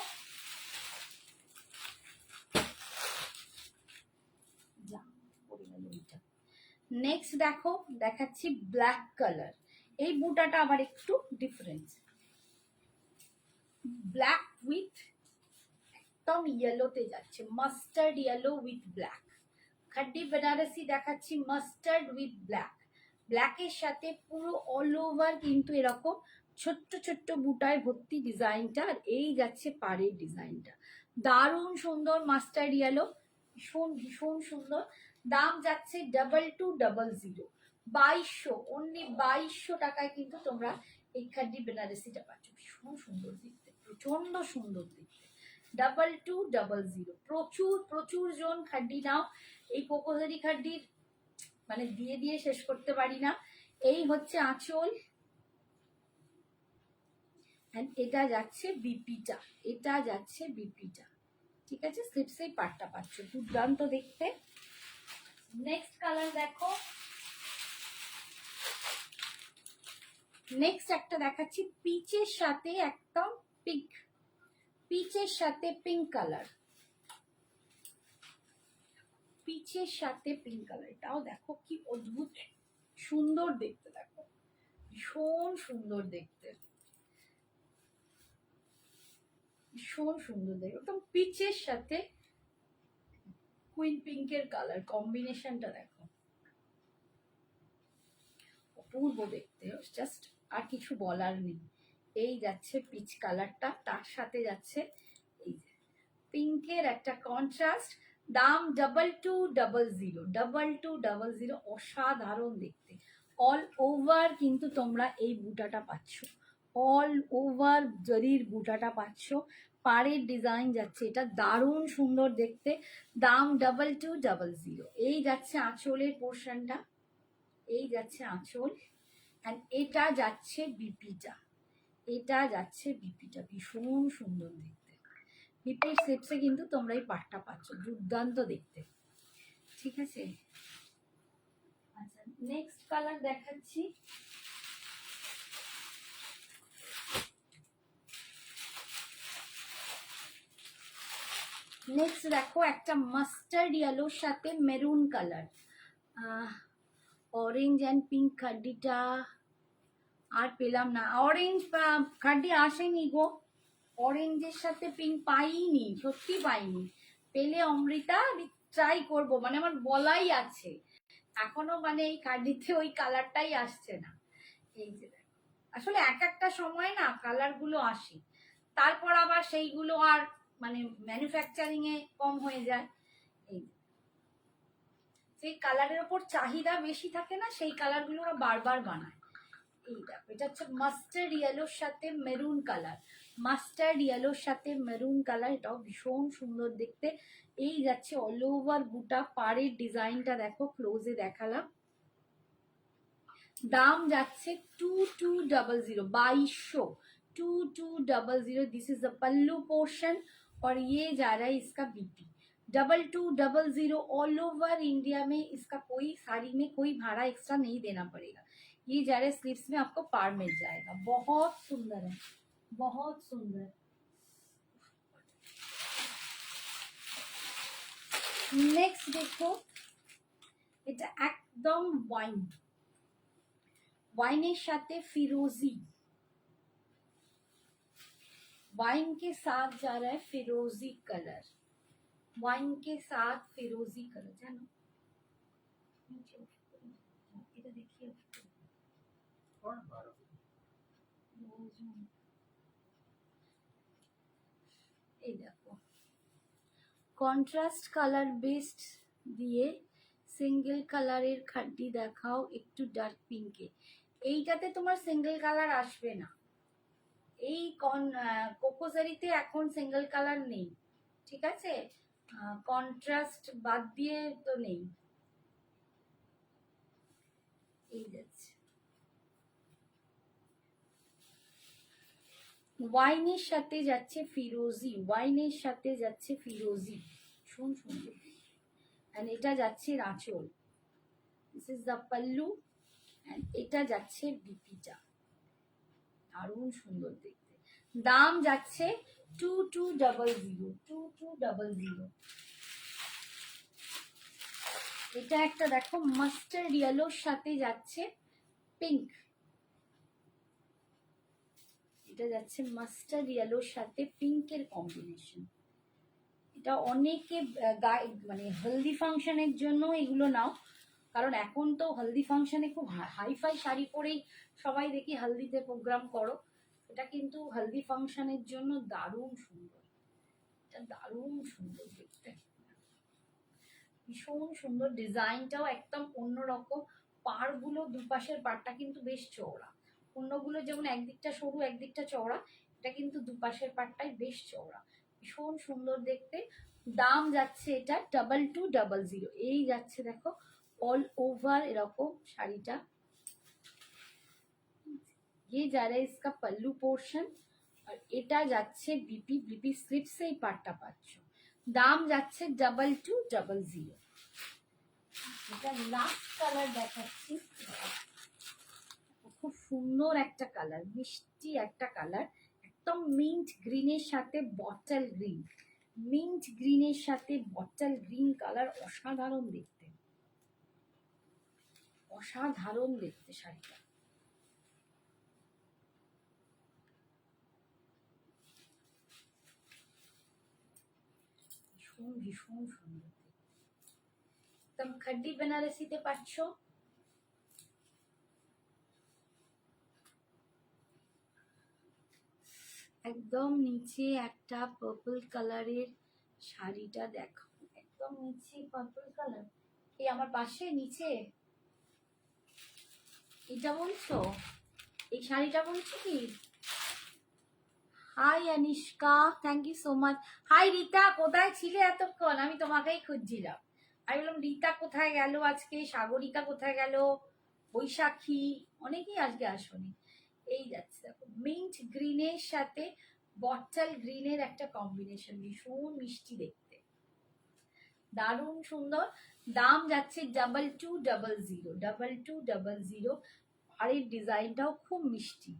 নেক্সট দেখো, দেখাচ্ছি ব্ল্যাক কালার। এই বুটাটা আবার একটু ডিফারেন্স, ব্ল্যাক উইথ একদম ইয়েলোতে যাচ্ছে, mustard yellow with black. খাড্ডি Banarasi দেখাচ্ছি মাস্টার্ড উইথ ব্ল্যাক। ব্ল্যাকের সাথে পুরো অল ওভার কিন্তু এরকম ছোট্ট ছোট্ট বুটায় ভর্তি ডিজাইনটা। আর এই যাচ্ছে পাড়ের ডিজাইনটা, দারুণ সুন্দর, মাস্টার্ড ইয়েলো, ভীষণ ভীষণ সুন্দর। দাম যাচ্ছে 2200, 2200, অনলি 2200 টাকায় কিন্তু তোমরা এই খাড্ডি বেনারসিটা পাচ্ছ। ভীষণ সুন্দর দেখতে, প্রচন্ড সুন্দর দেখতে। 2200। প্রচুর প্রচুর জন খাড্ডি নাও, এই কোকোজারি খাড্ডির মানে দিয়ে দিয়ে শেষ করতে পারি না। এই হচ্ছে আঁচল, এটা যাচ্ছে বিপিটা, এটা যাচ্ছে বিপিটা, ঠিক আছে। স্লিপসেই পাটটা পাচ্ছ, দুর্দান্ত দেখতে। নেক্সট কালার দেখো, নেক্সট একটা দেখাচ্ছি পিচের সাথে একদম পিঙ্ক, পিচের সাথে পিঙ্ক কালার, পিচের সাথে পিঙ্ক কালার। এটাও দেখো কি অদ্ভুত সুন্দর দেখতে, দেখো ভীষণ সুন্দর দেখতে, ভীষণ সুন্দর দেখতে, একদম পিচের সাথে কুইন পিঙ্কের কালার কম্বিনেশনটা দেখো, অপূর্ব দেখতে, জাস্ট আর কিছু বলার নেই। এই যাচ্ছে পিচ কালারটা, তার সাথে যাচ্ছে এই পিঙ্কের একটা কন্ট্রাস্ট। দাম 2200, অসাধারণ দেখতে। অল ওভার কিন্তু তোমরা এই বুটাটা পাচ্ছ, অল ওভার জরির বুটাটা পাচ্ছ, পাড়ের ডিজাইন যাচ্ছে, এটা দারুণ সুন্দর দেখতে। দাম 2200। এই যাচ্ছে আঁচলের পোর্শনটা, এই যাচ্ছে আঁচল, অ্যান্ড এটা যাচ্ছে বিপিটা, এটা যাচ্ছে বিপিটা, ভীষণ সুন্দর দেখতে। বিপির সেপসে কিন্তু তোমরা এই পাটটা পাচ্ছ, দুর্দান্ত দেখতে, ঠিক আছে। আচ্ছা, নেক্সট কালার দেখাচ্ছি, নেক্সট দেখো একটা মাস্টার্ড ইয়েলোর সাথে maroon colour, orange and pink খাড্ডিটা আর পেলাম না, অরেঞ্জ খাড্ডি আসেনি গো, অরেঞ্জের সাথে পিঙ্ক পাইনি, সত্যি পাইনি। পেলে অমৃতা আমি ট্রাই করবো, মানে আমার বলাই আছে এখনো, মানে এই খাড্ডিতে ওই কালারটাই আসছে না। এই যে আসলে এক একটা সময় না কালার গুলো আসে, তারপর আবার সেইগুলো আর মানে ম্যানুফ্যাকচারিং এ কম হয়ে যায়। এই সেই কালারের ওপর চাহিদা বেশি থাকে না, সেই কালার গুলো ওরা বারবার বানায়। এই দেখো, এটা হচ্ছে মাস্টার্ড ইয়েলোর সাথে মেরুন কালার, মাস্টার্ড ইয়েলোর সাথে মেরুন কালার, এটাও ভীষণ সুন্দর দেখতে। এই যাচ্ছে অল ওভার বুটা, পাড়ের ডিজাইনটা দেখো, ক্লোজে দেখালাম। দাম যাচ্ছে 2200, 2200। This is the pallu portion और ये जा रहा है इसका बीपी 2200। ऑल ओवर इंडिया में इसका कोई साड़ी में कोई भाड़ा एक्स्ट्रा नहीं देना पड़ेगा। ये जा रहा है स्लीव्स में, आपको पार मिल जाएगा। बहुत सुंदर है, बहुत सुंदर। नेक्स्ट देखो, এটা একদম ওয়াইনের সাথে फिरोजी, वाइन के साथ जा रहा है फिरोजी कलर, वाइन के साथ फिरोजी कलर, जानो এটা देखिए এই দেখো কন্ট্রাস্ট কালার বেস্ট দিয়ে সিঙ্গেল কালারের খাড্ডি দেখাও একটু ডার্ক পিঙ্কে। এইটাতে তোমার সিঙ্গেল কালার আসবে না, এই কোকোজারিতে এখন সিঙ্গেল কালার নেই, ঠিক আছে? কন্ট্রাস্ট বাদ দিয়ে তো নেই। এই যাচ্ছে ওয়াইনের সাথে যাচ্ছে ফিরোজি, ওয়াইনের সাথে যাচ্ছে ফিরোজি, শুন সুন্দর। এন্ড এটা যাচ্ছে আঁচল, this is the pallu, and এটা যাচ্ছে বিপিটা, দারুণ সুন্দর দেখতে। দাম যাচ্ছে 2200। এটা একটা দেখো মাস্টার্ড ইয়েলোর সাথে যাচ্ছে পিঙ্ক, এটা যাচ্ছে মাস্টার্ড ইয়েলোর সাথে পিঙ্কের কম্বিনেশন। এটা অনেকে মানে হলদি ফাংশনের জন্য এগুলো নাও, কারণ এখন তো হলদি ফাংশনে খুব হাইফাই শাড়ি পরেই সবাই দেখি হলদিতে প্রোগ্রাম করো। এটা কিন্তু হলদি ফাংশনের জন্য দারুণ সুন্দর, এটা দারুণ সুন্দর দেখতে, ভীষণ সুন্দর। ডিজাইনটাও একদম অন্যরকম, পাড়গুলো দুপাশের পাড়টা কিন্তু বেশ চওড়া, অন্যগুলো যেমন একদিকটা সরু একদিকটা চওড়া, এটা কিন্তু দুপাশের পাড়টাই বেশ চওড়া, ভীষণ সুন্দর দেখতে। দাম যাচ্ছে এটা 2200। এই যাচ্ছে দেখো অল ওভার এরকম শাড়িটা, ये जा रहा है इसका पल्लू पोर्शन और এটা যাচ্ছে বিপি, বিপি স্লিপসে এই পাটটা পাচ্ছ। দাম যাচ্ছে 2200। এটা লাস্ট কালার দেখাচ্ছি, খুব সুন্দর একটা কালার, মিষ্টি একটা কালার, একদম মিন্ট গ্রিনের সাথে বটল গ্রিন, মিন্ট গ্রিনের সাথে বটল গ্রিন কালার, অসাধারণ দেখতে, অসাধারণ দেখতে শাড়িটা। ভীষণ ভীষণ সুন্দর, একদম খাড্ডি বেনারসিতে পাচ্ছ। একদম নিচে একটা পার্পল কালারের শাড়িটা দেখো, একদম নিচে পার্পল কালার, এই আমার পাশে নিচে এটা বলছো, এই শাড়িটা বলছো কি? Hi Anishka, thank you so much. Hi Rita, কোথায় ছিলে এতক্ষণ? আমি তোমাকেই খুঁজছিলাম, আমি বললাম রিতা কোথায় গেল আজকে, সাগরিকা কোথায় গেল, বৈশাখী, অনেকেই আজকে আসনি। এই যাচ্ছে দেখো মিন্ট গ্রিনের সাথে বটল গ্রিনের একটা কম্বিনেশন, ভীষণ মিষ্টি দেখতে, দারুণ সুন্দর। দাম যাচ্ছে 2200। আর এই ডিজাইনটাও খুব মিষ্টি।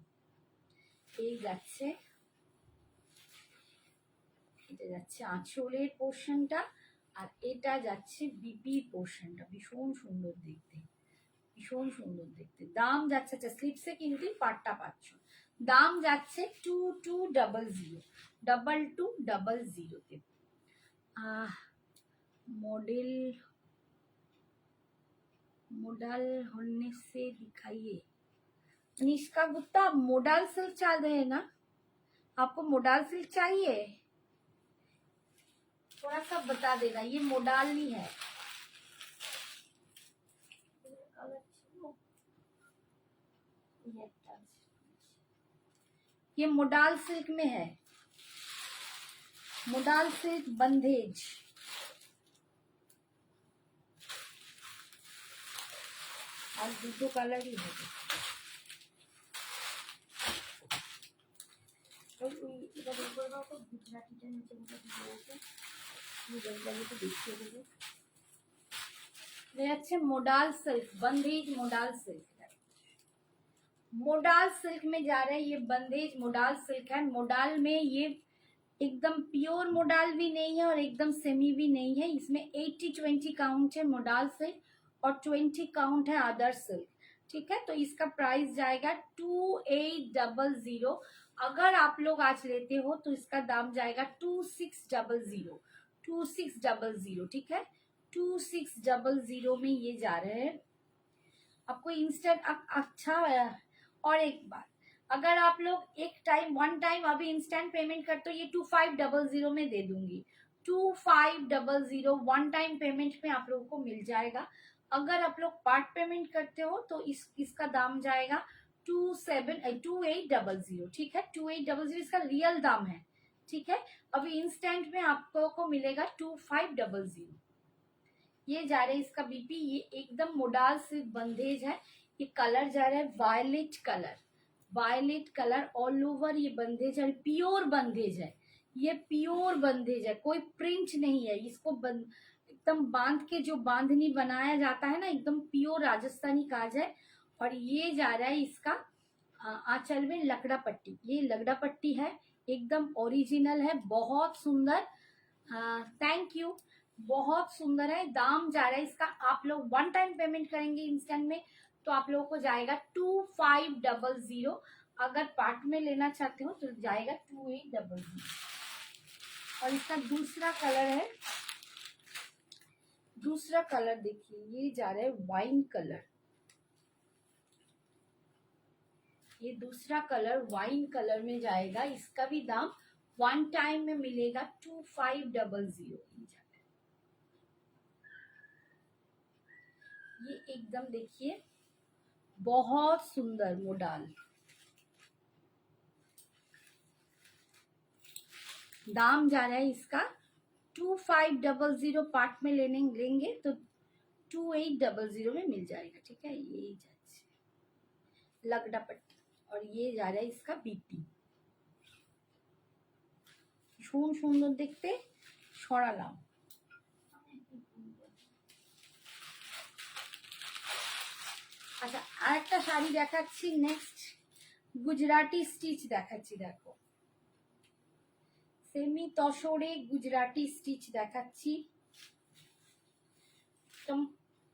এই যাচ্ছে, এটা যাচ্ছে আঁচলের পোর্শনটা আর এটা যাচ্ছে বিপির পোর্শনটা, ভীষণ সুন্দর দেখতে, ভীষণ সুন্দর দেখতে। দাম যাচ্ছে, আচ্ছা স্লিপসে কিন্তু পাটটা পাচ্ছ, দাম যাচ্ছে 2200 তে। मॉडल होने से दिखाइए। निष्का गुप्ता, मोडाल सिल्क चल रहे हैं ना, आपको मोडाल सिल्क चाहिए? थोड़ा सा बता देना, ये मोडाल नहीं है, ये मोडाल सिल्क में है, मोडाल सिल्क बंदेज। और দুটো কালারই হবে। এটা বের করে দাও তো, গুজরাটিটা নিচে গুজরাটি আছে, গুজরাটি তো দেখিয়ে দেবো। ये अच्छे मोडाल सिल्क, बंदेज मोडाल सिल्क है। मोडाल सिल्क में जा रहा है ये, बंदेज मोडाल सिल्क है। मोडाल में ये एकदम प्योर मोडाल भी नहीं है और एकदम सेमी भी नहीं है, इसमें 80-20 काउंट है मोडाल सिल्क और 20 काउंट है अदर सिल्क। ठीक है, तो इसका प्राइस जाएगा 2800। अगर आप लोग आज लेते हो तो इसका दाम जाएगा 2600, 2600। ठीक है, 2600 में ये जा रहे हैं आपको इंस्टेंट। अच्छा, और एक बात, अगर आप लोग एक टाइम वन टाइम अभी इंस्टेंट पेमेंट करते हो ये 2500 में दे दूंगी। 2500 वन टाइम पेमेंट में आप लोगों को मिल जाएगा। अगर आप लोग पार्ट पेमेंट करते हो तो इसका दाम जाएगा 2800। ठीक है, 2800 इसका रियल दाम है। ठीक है, अभी इंस्टेंट में आपको को मिलेगा 2500। ये जा रहा है इसका बीपी, ये एकदम मोडाल सिल्क बंदेज है। ये कलर जा रहा है violet colour, violet colour all over ये बंदेज है, प्योर बंदेज है, ये प्योर बंदेज है, कोई प्रिंट नहीं है। इसको एकदम बांध के जो बांधनी बनाया जाता है ना, एकदम प्योर राजस्थानी काज है। और ये जा रहा है इसका आंचल में लकड़ा पट्टी, ये लकड़ा पट्टी है, एकदम ओरिजिनल है, बहुत सुंदर। थैंक यू, बहुत सुंदर है। दाम जा रहा है इसका, आप लोग वन टाइम पेमेंट करेंगे इंस्टेंट में तो आप लोगों को जाएगा 2500। अगर पार्ट में लेना चाहते हो तो जाएगा 2800। और इसका दूसरा कलर है, दूसरा कलर देखिए, ये जा रहा है वाइन कलर, ये दूसरा कलर वाइन कलर में जाएगा। इसका भी दाम वन टाइम में मिलेगा 2500। ये एकदम देखिए बहुत सुंदर मोडाल। दाम जा रहा है इसका 2500, पार्ट में लेंगे तो 2800 में मिल जाएगा। ठीक है, ये जाচ্ছে लगड़ा पट्टी और ये जा रहा है इसका बीपी। ভীষণ সুন্দর দেখতে, সরালাম। আচ্ছা, আরেকটা শাড়ি দেখাচ্ছি, নেক্সট গুজরাটি স্টিচ দেখাচ্ছি। দেখো সেমি তসরে গুজরাটি স্টিচ দেখাচ্ছি, একদম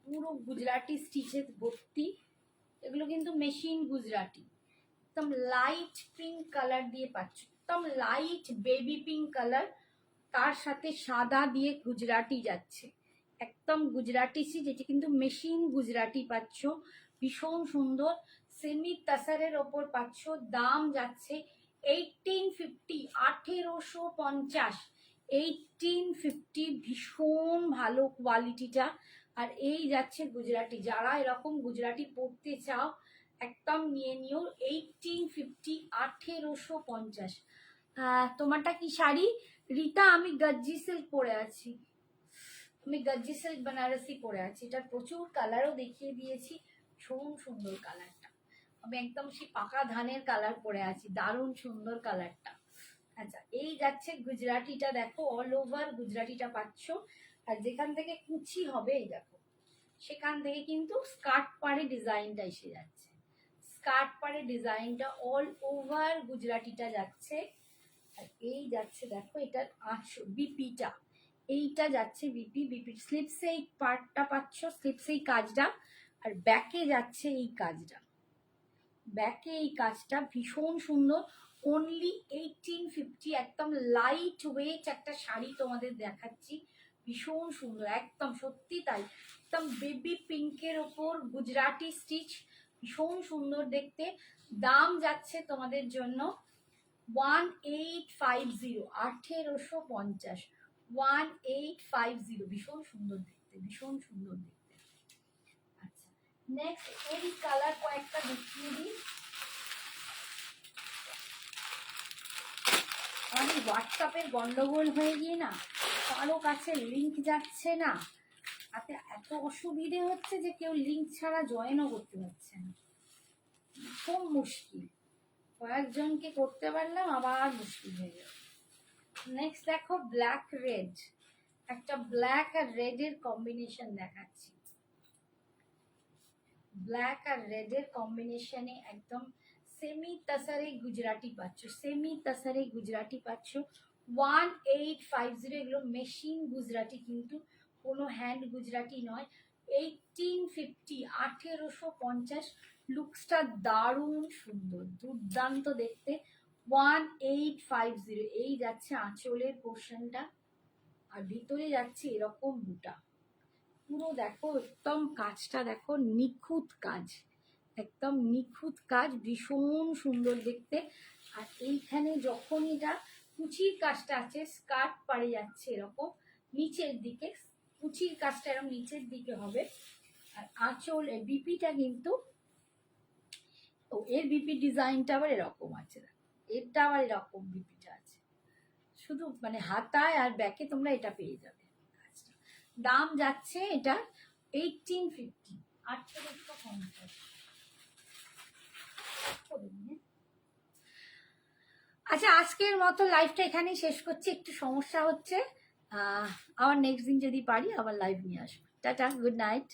পুরো গুজরাটি স্টিচে ভর্তি। এগুলো কিন্তু মেশিন গুজরাটি, একদম লাইট পিঙ্ক কালার দিয়ে পাচ্ছ, একদম লাইট বেবি পিঙ্ক কালার, তার সাথে সাদা দিয়ে গুজরাটি যাচ্ছে, একদম গুজরাটি স্টিচ। এটি কিন্তু মেশিন গুজরাটি পাচ্ছ, ভীষণ সুন্দর। সেমি তাসারের ওপর পাচ্ছ, দাম যাচ্ছে 1850, 1850, 1850। ভীষণ ভালো কোয়ালিটিটা। আর এই যাচ্ছে গুজরাটি, যারা এরকম গুজরাটি পরতে চাও একদম নিয়ে নিও। 1850, 1850। তোমারটা কি শাড়ি রীতা? আমি গজ্জি সিল্ক পরে আছি, আমি গজ্জি সিল্ক বেনারসি পরে আছি। এটার প্রচুর কালারও দেখিয়ে দিয়েছি, ভীষণ সুন্দর কালারটা। আমি একদম সেই পাকা ধানের কালার পরে আছি, দারুণ সুন্দর কালারটা। আচ্ছা, এই যাচ্ছে গুজরাটিটা, দেখো অল ওভার গুজরাটিটা পাচ্ছ। আর যেখান থেকে কুচি হবে এই দেখো, সেখান থেকে কিন্তু স্কার্ট পাড়ে ডিজাইনটা এসে যাচ্ছে, স্কার্ট পাড়ে ডিজাইনটা অল ওভার গুজরাটিটা যাচ্ছে। আর এই যাচ্ছে দেখো এটার বিপিটা, এইটা যাচ্ছে বিপি, বিপির স্লিপসে এই পার্টটা পাচ্ছ, স্লিপসে এই কাজটা, আর ব্যাকে যাচ্ছে এই কাজটা, ব্যাকে এই কাজটা ভীষণ সুন্দর। অনলি 1850, একদম লাইট ওয়েট একটা শাড়ি তোমাদের দেখাচ্ছি, ভীষণ সুন্দর, একদম সত্যি তাই, একদম বেবি পিঙ্কের ওপর গুজরাটি স্টিচ, ভীষণ সুন্দর দেখতে। দাম যাচ্ছে তোমাদের জন্য 1850, 1850, 1850। ভীষণ সুন্দর দেখতে, ভীষণ সুন্দর দেখতে। আচ্ছা, নেক্সট এরই কালার কয়েকটা দেখিয়ে দিই। আমাদের হোয়াটসঅ্যাপের গন্ডগোল হয়ে গিয়ে না কারো কাছে লিঙ্ক যাচ্ছে না, তাতে এত অসুবিধে হচ্ছে যে কেউ লিঙ্ক ছাড়া জয়েনও করতে পারছে না, খুব মুশকিল। কয়েকজনকে করতে পারলাম, আবার মুশকিল হয়ে যাবে। নেক্সট দেখো ব্ল্যাক রেড, একটা ব্ল্যাক আর রেড এর কম্বিনেশন দেখাচ্ছি। ব্ল্যাক আর রেড এর কম্বিনেশনে একদম সেমি তাসারে গুজরাটি পাচ্ছ, সেমি তাসারে গুজরাটি পাচ্ছ। 1850, এগুলো মেশিন গুজরাটি, কিন্তু কোনো হ্যান্ড গুজরাটি নয়। 1850, 1850। লুকসটা দারুণ সুন্দর, দুর্দান্ত দেখতে। 1850। এই যাচ্ছে আঁচলের পোর্শনটা, আর ভিতরে যাচ্ছে এরকম বুটা। পুরো দেখো একদম কাজটা দেখো, নিখুঁত কাজ, একদম নিখুঁত কাজ, ভীষণ সুন্দর দেখতে। আর এইখানে যখন এটা কুচির কাজটা আছে, স্কার্ট পাড়ে যাচ্ছে এরকম নিচের দিকে, কুচির কাজটা এরকম নিচের দিকে হবে। আর আঁচল বিপিটা কিন্তু, ও এর বিপি ডিজাইনটা আবার এরকম আছে, এটা আবার এরকম বিপিটা আছে। শুধু মানে হাতায় আর ব্যাকে তোমরা এটা পেয়ে যাবে। দাম যাচ্ছে এটা 1850, 1850। আচ্ছা, আজকের মতো লাইভটা এখানেই শেষ করছি, একটু সমস্যা হচ্ছে। আবার নেক্সট দিন যদি পারি আবার লাইভ নিয়ে আসবো। Tata, good night.